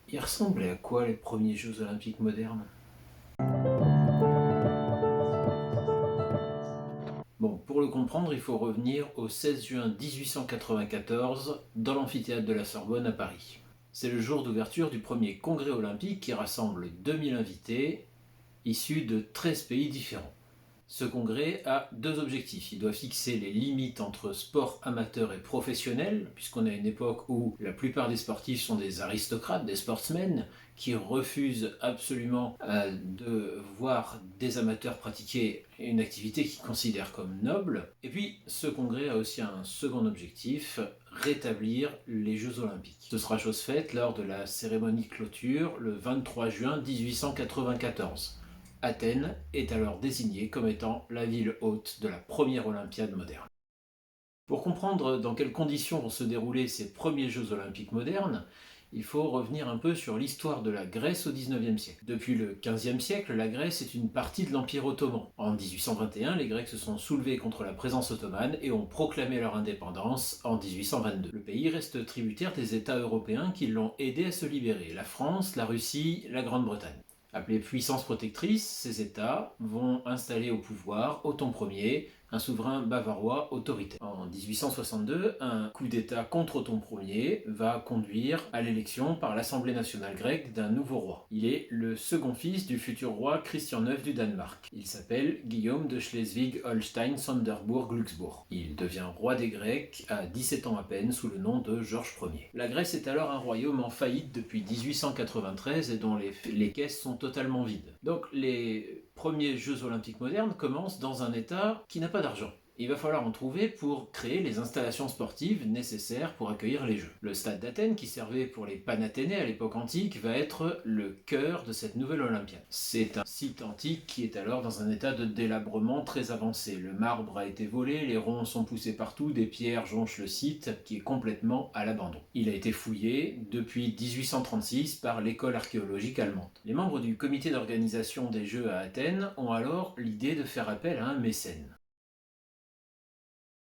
Ils ressemblaient à quoi les premiers Jeux olympiques modernes? Bon, pour le comprendre, il faut revenir au 16 juin 1894 dans l'amphithéâtre de la Sorbonne à Paris. C'est le jour d'ouverture du premier congrès olympique qui rassemble 2000 invités issus de 13 pays différents. Ce congrès a deux objectifs. Il doit fixer les limites entre sport amateur et professionnel, puisqu'on est à une époque où la plupart des sportifs sont des aristocrates, des sportsmen, qui refusent absolument de voir des amateurs pratiquer une activité qu'ils considèrent comme noble. Et puis, ce congrès a aussi un second objectif, rétablir les Jeux Olympiques. Ce sera chose faite lors de la cérémonie de clôture le 23 juin 1894. Athènes est alors désignée comme étant la ville hôte de la première Olympiade moderne. Pour comprendre dans quelles conditions vont se dérouler ces premiers Jeux olympiques modernes, il faut revenir un peu sur l'histoire de la Grèce au XIXe siècle. Depuis le XVe siècle, la Grèce est une partie de l'Empire ottoman. En 1821, les Grecs se sont soulevés contre la présence ottomane et ont proclamé leur indépendance en 1822. Le pays reste tributaire des États européens qui l'ont aidé à se libérer, la France, la Russie, la Grande-Bretagne. Appelés puissances protectrices, ces États vont installer au pouvoir Othon Ier, un souverain bavarois autoritaire. En 1862, un coup d'État contre Othon Ier va conduire à l'élection par l'Assemblée nationale grecque d'un nouveau roi. Il est le second fils du futur roi Christian IX du Danemark. Il s'appelle Guillaume de Schleswig-Holstein-Sonderbourg-Glücksbourg. Il devient roi des Grecs à 17 ans à peine sous le nom de Georges Ier. La Grèce est alors un royaume en faillite depuis 1893 et dont les caisses sont totalement vides. Donc les premiers Jeux olympiques modernes commencent dans un État qui n'a pas d'argent. Il va falloir en trouver pour créer les installations sportives nécessaires pour accueillir les Jeux. Le stade d'Athènes, qui servait pour les Panathénées à l'époque antique, va être le cœur de cette nouvelle Olympiade. C'est un site antique qui est alors dans un état de délabrement très avancé. Le marbre a été volé, les ronds sont poussés partout, des pierres jonchent le site qui est complètement à l'abandon. Il a été fouillé depuis 1836 par l'école archéologique allemande. Les membres du comité d'organisation des Jeux à Athènes ont alors l'idée de faire appel à un mécène.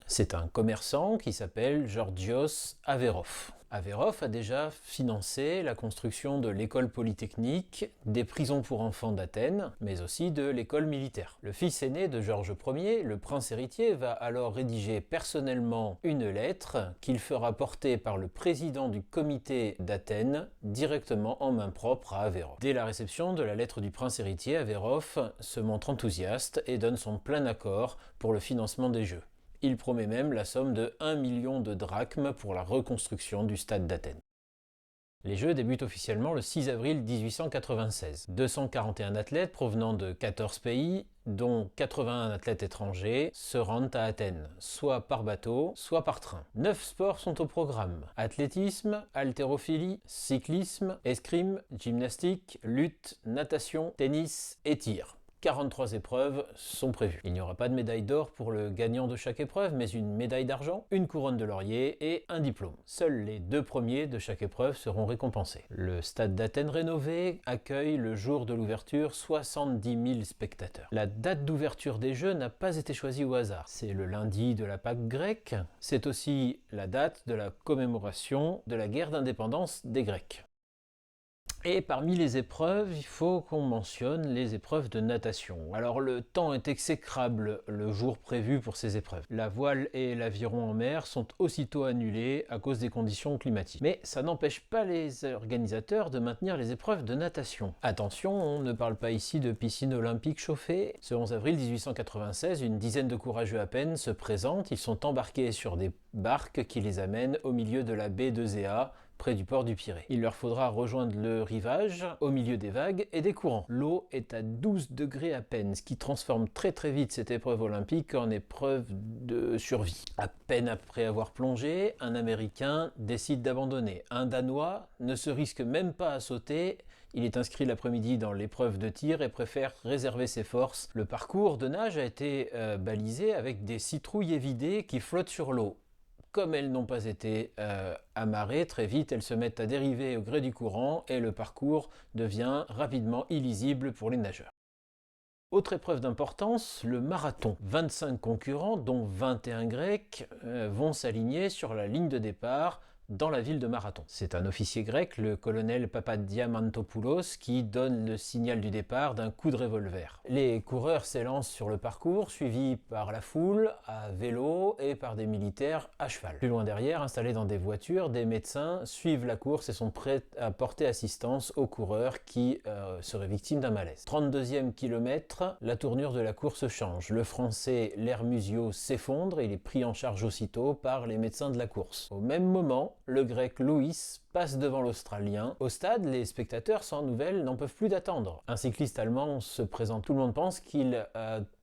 C'est un commerçant qui s'appelle Georgios Averof. Averof a déjà financé la construction de l'école polytechnique, des prisons pour enfants d'Athènes, mais aussi de l'école militaire. Le fils aîné de Georges Ier, le prince héritier, va alors rédiger personnellement une lettre qu'il fera porter par le président du comité d'Athènes directement en main propre à Averof. Dès la réception de la lettre du prince héritier, Averof se montre enthousiaste et donne son plein accord pour le financement des Jeux. Il promet même la somme de 1 million de drachmes pour la reconstruction du stade d'Athènes. Les Jeux débutent officiellement le 6 avril 1896. 241 athlètes provenant de 14 pays, dont 81 athlètes étrangers, se rendent à Athènes, soit par bateau, soit par train. 9 sports sont au programme: athlétisme, haltérophilie, cyclisme, escrime, gymnastique, lutte, natation, tennis et tir. 43 épreuves sont prévues. Il n'y aura pas de médaille d'or pour le gagnant de chaque épreuve, mais une médaille d'argent, une couronne de laurier et un diplôme. Seuls les 2 premiers de chaque épreuve seront récompensés. Le stade d'Athènes rénové accueille le jour de l'ouverture 70 000 spectateurs. La date d'ouverture des Jeux n'a pas été choisie au hasard. C'est le lundi de la Pâque grecque. C'est aussi la date de la commémoration de la guerre d'indépendance des Grecs. Et parmi les épreuves, il faut qu'on mentionne les épreuves de natation. Alors le temps est exécrable le jour prévu pour ces épreuves. La voile et l'aviron en mer sont aussitôt annulés à cause des conditions climatiques. Mais ça n'empêche pas les organisateurs de maintenir les épreuves de natation. Attention, on ne parle pas ici de piscine olympique chauffée. Ce 11 avril 1896, une dizaine de courageux à peine se présentent. Ils sont embarqués sur des barques qui les amènent au milieu de la baie de Zéa, près du port du Pirée. Il leur faudra rejoindre le rivage au milieu des vagues et des courants. L'eau est à 12 degrés à peine, ce qui transforme très vite cette épreuve olympique en épreuve de survie. À peine après avoir plongé, un Américain décide d'abandonner. Un Danois ne se risque même pas à sauter. Il est inscrit l'après-midi dans l'épreuve de tir et préfère réserver ses forces. Le parcours de nage a été balisé avec des citrouilles évidées qui flottent sur l'eau. Comme elles n'ont pas été amarrées, très vite elles se mettent à dériver au gré du courant et le parcours devient rapidement illisible pour les nageurs. Autre épreuve d'importance, le marathon. 25 concurrents, dont 21 Grecs, vont s'aligner sur la ligne de départ dans la ville de Marathon. C'est un officier grec, le colonel Papadiamantopoulos, qui donne le signal du départ d'un coup de revolver. Les coureurs s'élancent sur le parcours, suivis par la foule, à vélo et par des militaires à cheval. Plus loin derrière, installés dans des voitures, des médecins suivent la course et sont prêts à porter assistance aux coureurs qui seraient victimes d'un malaise. 32e kilomètre, la tournure de la course change. Le français Lermusio s'effondre et il est pris en charge aussitôt par les médecins de la course. Au même moment, le grec Louis passe devant l'Australien. Au stade, les spectateurs sans nouvelles n'en peuvent plus d'attendre. Un cycliste allemand se présente. Tout le monde pense qu'il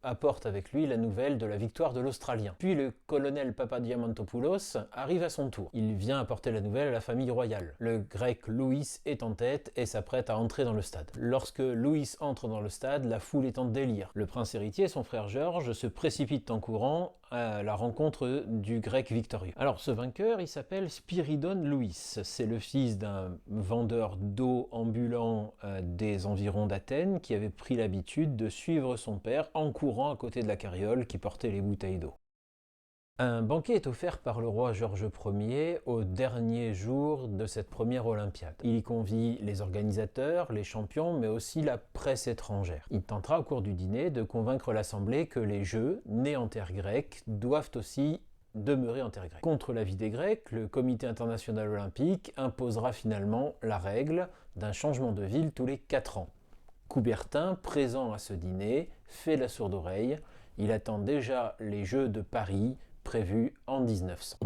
apporte avec lui la nouvelle de la victoire de l'Australien. Puis le colonel Papadiamantopoulos arrive à son tour. Il vient apporter la nouvelle à la famille royale. Le grec Louis est en tête et s'apprête à entrer dans le stade. Lorsque Louis entre dans le stade, la foule est en délire. Le prince héritier et son frère Georges se précipitent en courant à la rencontre du grec victorieux. Alors ce vainqueur, il s'appelle Spiridon Louis. C'est le fils d'un vendeur d'eau ambulant des environs d'Athènes qui avait pris l'habitude de suivre son père en courant à côté de la carriole qui portait les bouteilles d'eau. Un banquet est offert par le roi Georges Ier au dernier jour de cette première Olympiade. Il y convie les organisateurs, les champions, mais aussi la presse étrangère. Il tentera au cours du dîner de convaincre l'Assemblée que les Jeux, nés en terre grecque, doivent aussi demeurer en terre grecque. Contre l'avis des Grecs, le Comité international olympique imposera finalement la règle d'un changement de ville tous les 4 ans. Coubertin, présent à ce dîner, fait la sourde oreille. Il attend déjà les Jeux de Paris prévus en 1900.